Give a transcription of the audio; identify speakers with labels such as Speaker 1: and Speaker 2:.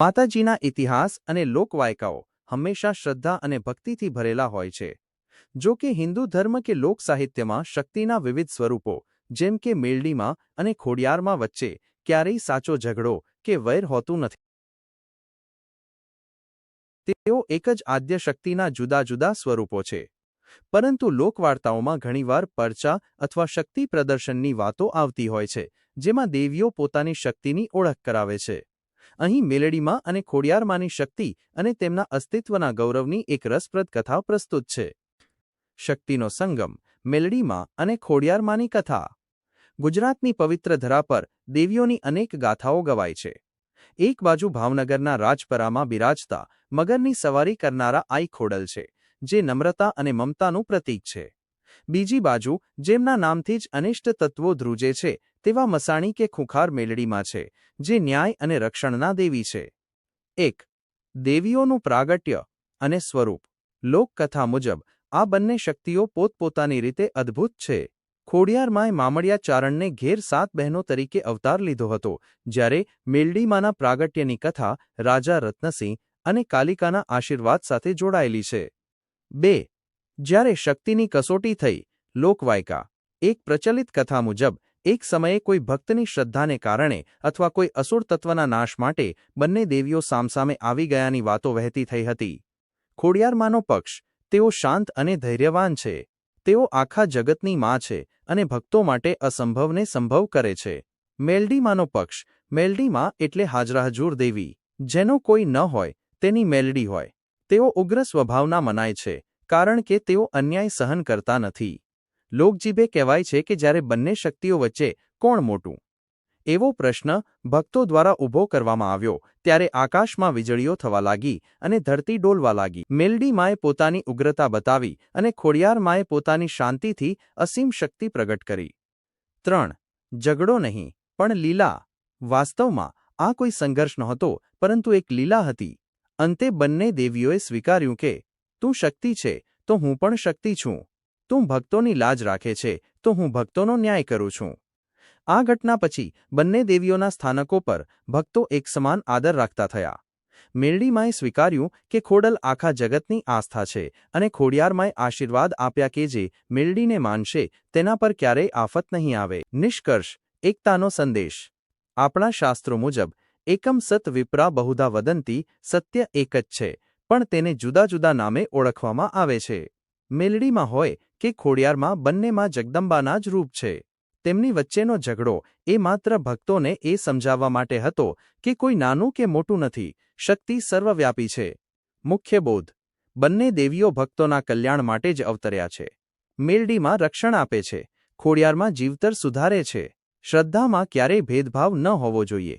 Speaker 1: માતાજીના ઇતિહાસ અને લોકવાયકાઓ હંમેશા શ્રદ્ધા અને ભક્તિથી ભરેલા હોય છે. જો કે હિન્દુ ધર્મ કે લોક સાહિત્યમાં શક્તિના વિવિધ સ્વરૂપો જેમ કે મેલડીમાં અને ખોડિયારમાં વચ્ચે ક્યારેય સાચો ઝઘડો કે વૈર હોતું નથી. તેઓ એક જ આદ્ય શક્તિના જુદા જુદા સ્વરૂપો છે. પરંતુ લોકવાર્તાઓમાં ઘણીવાર પરચા અથવા શક્તિ પ્રદર્શનની વાતો આવતી હોય છે, જેમાં દેવીઓ પોતાની શક્તિની ઓળખ કરાવે છે. અહીં મેલડીમાં અને ખોડિયારમાંની શક્તિ અને તેમના અસ્તિત્વના ગૌરવની એક રસપ્રદ કથા પ્રસ્તુત છે. શક્તિનો સંગમ, મેલડીમાં અને ખોડિયારમાંની કથા. ગુજરાતની પવિત્ર ધરા પર દેવીઓની અનેક ગાથાઓ ગવાય છે. એક બાજુ ભાવનગરના રાજપરામાં બિરાજતા મગરની સવારી કરનારા આઈ ખોડલ છે, જે નમ્રતા અને મમતાનું પ્રતીક છે. બીજી બાજુ જેમના નામથી જ અનિષ્ટ તત્વો ધ્રુજે છે તેવા મસાણી કે ખુંખાર મેલડીમાં છે, જે ન્યાય અને રક્ષણના દેવી છે. 1. દેવીઓનું પ્રાગટ્ય અને સ્વરૂપ. લોકકથા મુજબ આ બંને શક્તિઓ પોતપોતાની રીતે અદ્ભુત છે. ખોડિયારમાંએ મામડિયા ચારણને ઘેર 7 બહેનો તરીકે અવતાર લીધો હતો, જ્યારે મેલડીમાંના પ્રાગટ્યની કથા રાજા રત્નસિંહ અને કાલિકાના આશીર્વાદ સાથે જોડાયેલી છે. 2. જ્યારે શક્તિની કસોટી થઈ. લોકવાયકા. એક પ્રચલિત કથા મુજબ એક સમયે કોઈ ભક્તની શ્રદ્ધાને કારણે અથવા કોઈ અસુર તત્વના નાશ માટે બંને દેવીઓ સામસામે આવી ગયાની વાતો વહેતી થઈ હતી. ખોડિયારમાંનો પક્ષ. તેઓ શાંત અને ધૈર્યવાન છે. તેઓ આખા જગતની માં છે અને ભક્તો માટે અસંભવને સંભવ કરે છે. મેલડીમાંનો પક્ષ. મેલડીમાં એટલે હાજરાહજુર દેવી. જેનો કોઈ ન હોય તેની મેલડી હોય. તેઓ ઉગ્ર સ્વભાવના મનાય છે, કારણ કે તેઓ અન્યાય સહન કરતા નથી. લોકજીભે કહેવાય છે કે જ્યારે બંને શક્તિઓ વચ્ચે કોણ મોટું? એવો પ્રશ્ન ભક્તો દ્વારા ઊભો કરવામાં આવ્યો ત્યારે આકાશમાં વીજળીઓ થવા લાગી અને ધરતી ડોલવા લાગી. મેલડીમાંએ પોતાની ઉગ્રતા બતાવી અને ખોડિયારમાંએ પોતાની શાંતિથી અસીમ શક્તિ પ્રગટ કરી. 3. ઝઘડો નહીં, પણ લીલા. વાસ્તવમાં આ કોઈ સંઘર્ષ નહોતો, પરંતુ એક લીલા હતી. અંતે બંને દેવીઓએ સ્વીકાર્યું કે તું શક્તિ છે તો હું પણ શક્તિ છું. તું ભક્તોની લાજ રાખે છે તો હું ભક્તોનો ન્યાય કરું છું. આ ઘટના પછી બંને દેવીઓના સ્થાનકો પર ભક્તો એક સમાન આદર રાખતા થયા. મેલડીમાંએ સ્વીકાર્યું કે ખોડલ આખા જગતની આસ્થા છે અને ખોડિયારમાંએ આશીર્વાદ આપ્યા કે જે મેલડીને માનશે તેના પર ક્યારેય આફત નહીં આવે. નિષ્કર્ષ. એકતાનો સંદેશ. આપણા શાસ્ત્રો મુજબ એકમ સત વિપ્રા બહુધા વદંતી, સત્ય એક જ છે, પણ તેને જુદા જુદા નામે ઓળખવામાં આવે છે. મેલડીમાં હોય કે ખોડિયારમાં બંનેમાં જગદંબાના જ રૂપ છે. તેમની વચ્ચેનો ઝઘડો એ માત્ર ભક્તોને એ સમજાવવા માટે હતો કે કોઈ નાનું કે મોટું નથી, શક્તિ સર્વવ્યાપી છે. મુખ્ય બોધ. બંને દેવીઓ ભક્તોના કલ્યાણ માટે જ અવતર્યા છે. મેલડીમાં રક્ષણ આપે છે, ખોડિયારમાં જીવતર સુધારે છે. શ્રદ્ધામાં ક્યારેય ભેદભાવ ન હોવો જોઈએ.